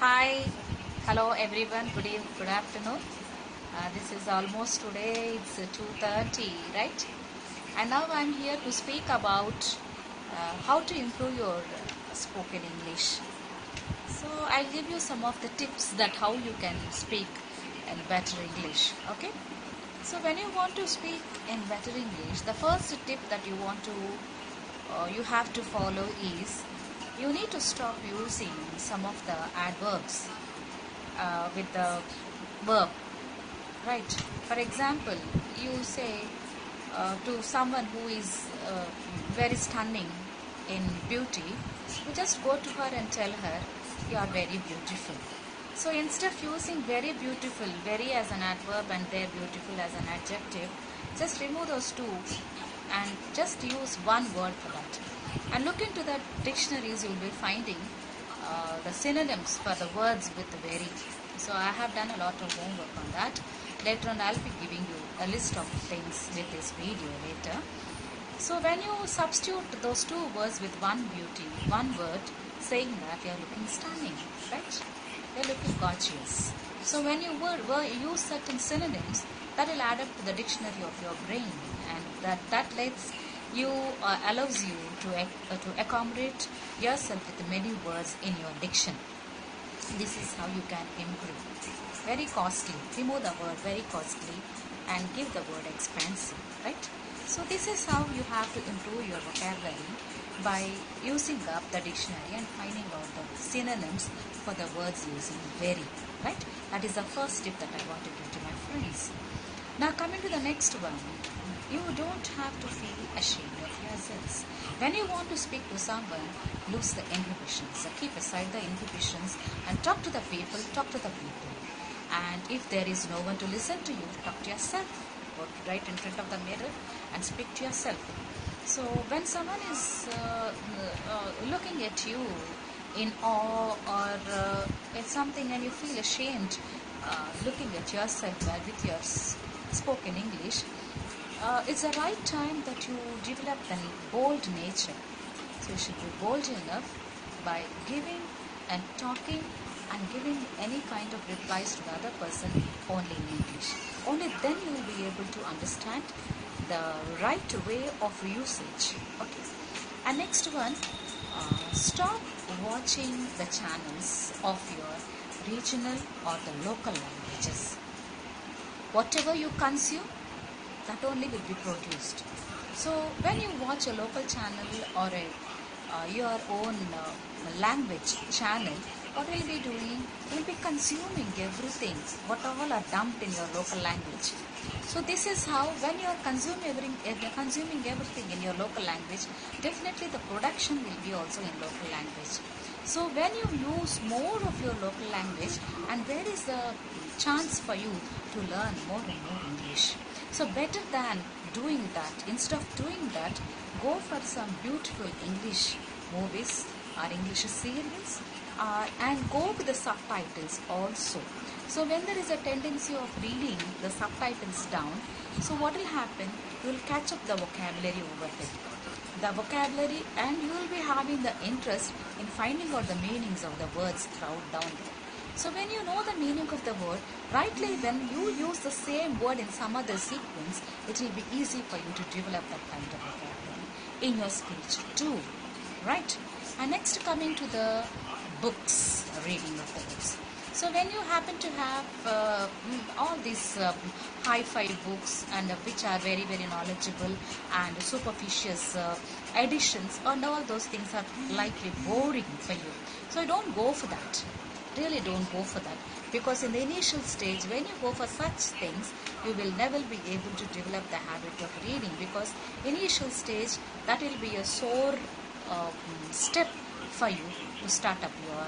Hi, hello everyone. Good afternoon. This is almost today. It's 2:30, right? And now I'm here to speak about how to improve your spoken English. So I'll give you some of the tips that how you can speak in better English. Okay. So when you want to speak in better English, the first tip that you have to follow is you need to stop using some of the adverbs with the verb, right? For example, you say to someone who is very stunning in beauty, you just go to her and tell her you are very beautiful. So instead of using very beautiful, very as an adverb and there beautiful as an adjective, just remove those two and just use one word for that. And look into the dictionaries, you will be finding the synonyms for the words with very. So I have done a lot of homework on that. Later on I'll be giving you a list of things with this video later. So when you substitute those two words with one word, saying that you are looking stunning, right? You are looking gorgeous. So when you use certain synonyms, that will add up to the dictionary of your brain, and that allows you to accommodate yourself with many words in your diction. This is how you can improve. Very costly. Remove the word very costly and give the word expansive, right? So this is how you have to improve your vocabulary, by using up the dictionary and finding out the synonyms for the words using very, right? That is the first tip that I want to give to my friends. Now coming to the next one, you don't have to feel ashamed of yourselves. When you want to speak to someone, lose the inhibitions. Keep aside the inhibitions and talk to the people, And if there is no one to listen to you, talk to yourself. Go right in front of the mirror and speak to yourself. So when someone is looking at you in awe or it's something and you feel ashamed looking at yourself with your spoken English, it's the right time that you develop a bold nature. So you should be bold enough by giving and talking and giving any kind of replies to the other person only in English. Only then you will be able to understand the right way of usage. Okay. And next one, stop watching the channels of your regional or the local languages. Whatever you consume, that only will be produced. So when you watch a local channel or your own language channel, what will be doing? You'll be consuming everything, what all are dumped in your local language. So this is how, when you are consuming everything in your local language, definitely the production will be also in local language. So when you use more of your local language, and there is a chance for you to learn more and more English. So better than doing that, instead of doing that, go for some beautiful English movies or English serials, and go with the subtitles also. So when there is a tendency of reading the subtitles down, so what will happen? You will catch up the vocabulary over it. The vocabulary, and you will be having the interest in finding out the meanings of the words down there. So when you know the meaning of the word, rightly when you use the same word in some other sequence, it will be easy for you to develop that kind of vocabulary in your speech too, right? And next, coming to the books, reading of the books. So when you happen to have all these hi-fi books, and which are very, very knowledgeable and superficious editions, and all those things are likely boring for you. So don't go for that. Really don't go for that, because in the initial stage, when you go for such things, you will never be able to develop the habit of reading, because initial stage, that will be a sore step for you to start up your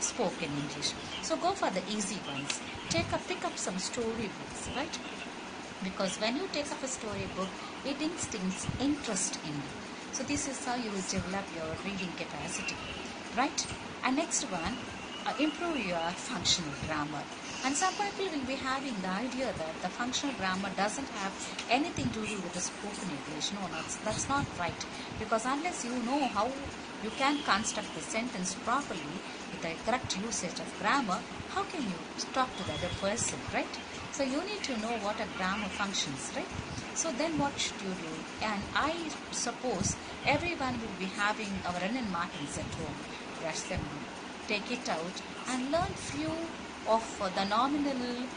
spoken English. So go for the easy ones. Pick up some story books, right? Because when you take up a storybook, it instills interest in you. So this is how you will develop your reading capacity, right? And next one, improve your functional grammar. And some people will be having the idea that the functional grammar doesn't have anything to do with the spoken English. No, that's not right. Because unless you know how you can construct the sentence properly with the correct usage of grammar, how can you talk to the other person, right? So you need to know what a grammar functions, right? So then what should you do? And I suppose everyone will be having our Renan Martins at home. Brush them up, take it out and learn few of the nominal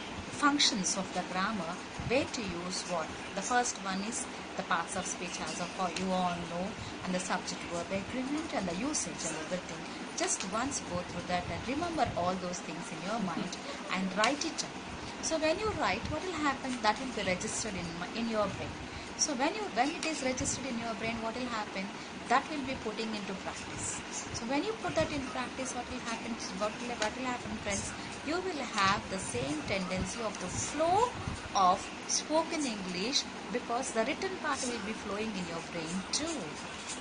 functions of the grammar, where to use what. The first one is the parts of speech, as of how you all know, and the subject verb agreement and the usage and everything. Just once go through that and remember all those things in your mind and write it down. So when you write, what will happen? That will be registered in your brain. So when it is registered in your brain, what will happen? That will be putting into practice. So when you put that in practice, what will happen? What will happen, friends? You will have the same tendency of the flow of spoken English, because the written part will be flowing in your brain too.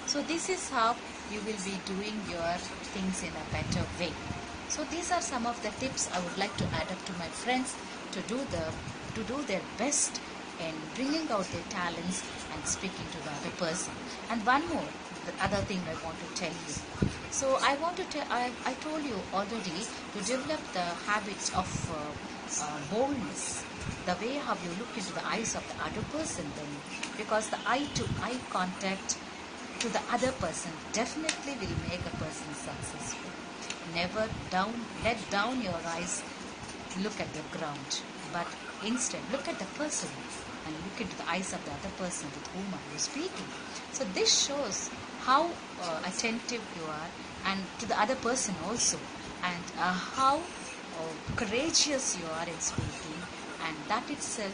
So this is how you will be doing your things in a better way. So these are some of the tips I would like to add up to my friends to do their best in bringing out their talents and speaking to the other person. And one more, the other thing I want to tell you. So I want to tell, I told you already to develop the habits of boldness, the way how you look into the eyes of the other person then, because the eye to eye contact to the other person definitely will make a person successful. Never let down your eyes, look at the ground, but instead look at the person and look into the eyes of the other person with whom are you speaking. So this shows how attentive you are, and to the other person also, and how courageous you are in speaking, and that itself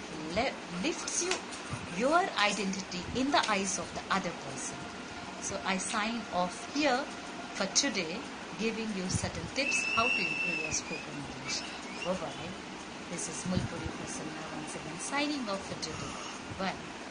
lifts your identity in the eyes of the other person. So I sign off here for today, giving you certain tips how to improve your spoken English. Bye bye. This is Mulpuri Prasanna once again signing off for today. Bye.